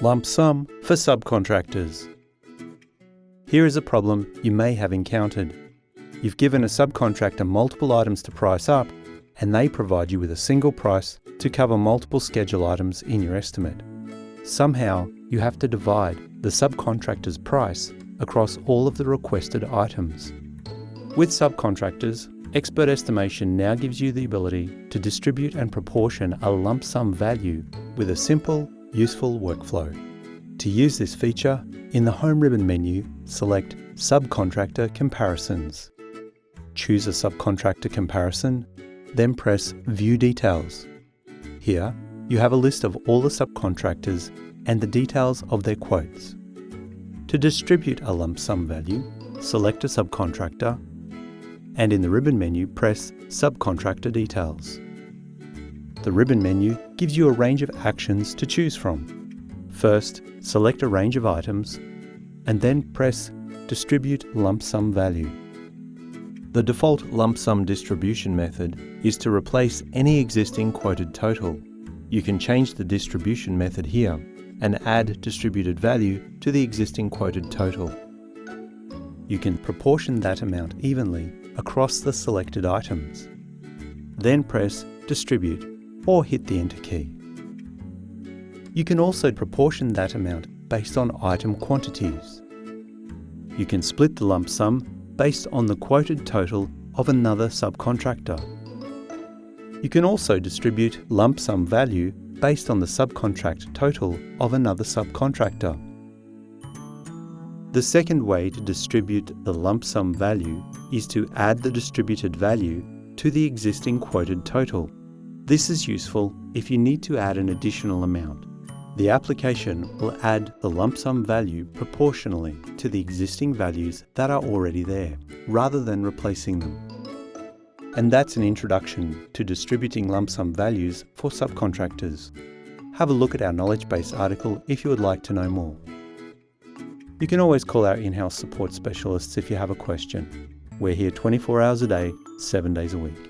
Lump sum for subcontractors. Here is a problem you may have encountered. You've given a subcontractor multiple items to price up, and they provide you with a single price to cover multiple schedule items in your estimate. Somehow, you have to divide the subcontractor's price across all of the requested items. With subcontractors, expert estimation now gives you the ability to distribute and proportion a lump sum value with a simple, useful workflow. To use this feature, in the Home ribbon menu, select Subcontractor Comparisons. Choose a subcontractor comparison, then press View Details. Here, you have a list of all the subcontractors and the details of their quotes. To distribute a lump sum value, select a subcontractor, and in the ribbon menu, press Subcontractor Details. The ribbon menu gives you a range of actions to choose from. First, select a range of items, and then press Distribute Lump Sum Value. The default lump sum distribution method is to replace any existing quoted total. You can change the distribution method here and add distributed value to the existing quoted total. You can proportion that amount evenly across the selected items. Then press Distribute or hit the Enter key. You can also proportion that amount based on item quantities. You can split the lump sum based on the quoted total of another subcontractor. You can also distribute lump sum value based on the subcontract total of another subcontractor. The second way to distribute the lump sum value is to add the distributed value to the existing quoted total. This is useful if you need to add an additional amount. The application will add the lump sum value proportionally to the existing values that are already there, rather than replacing them. And that's an introduction to distributing lump sum values for subcontractors. Have a look at our knowledge base article if you would like to know more. You can always call our in-house support specialists if you have a question. We're here 24 hours a day, 7 days a week.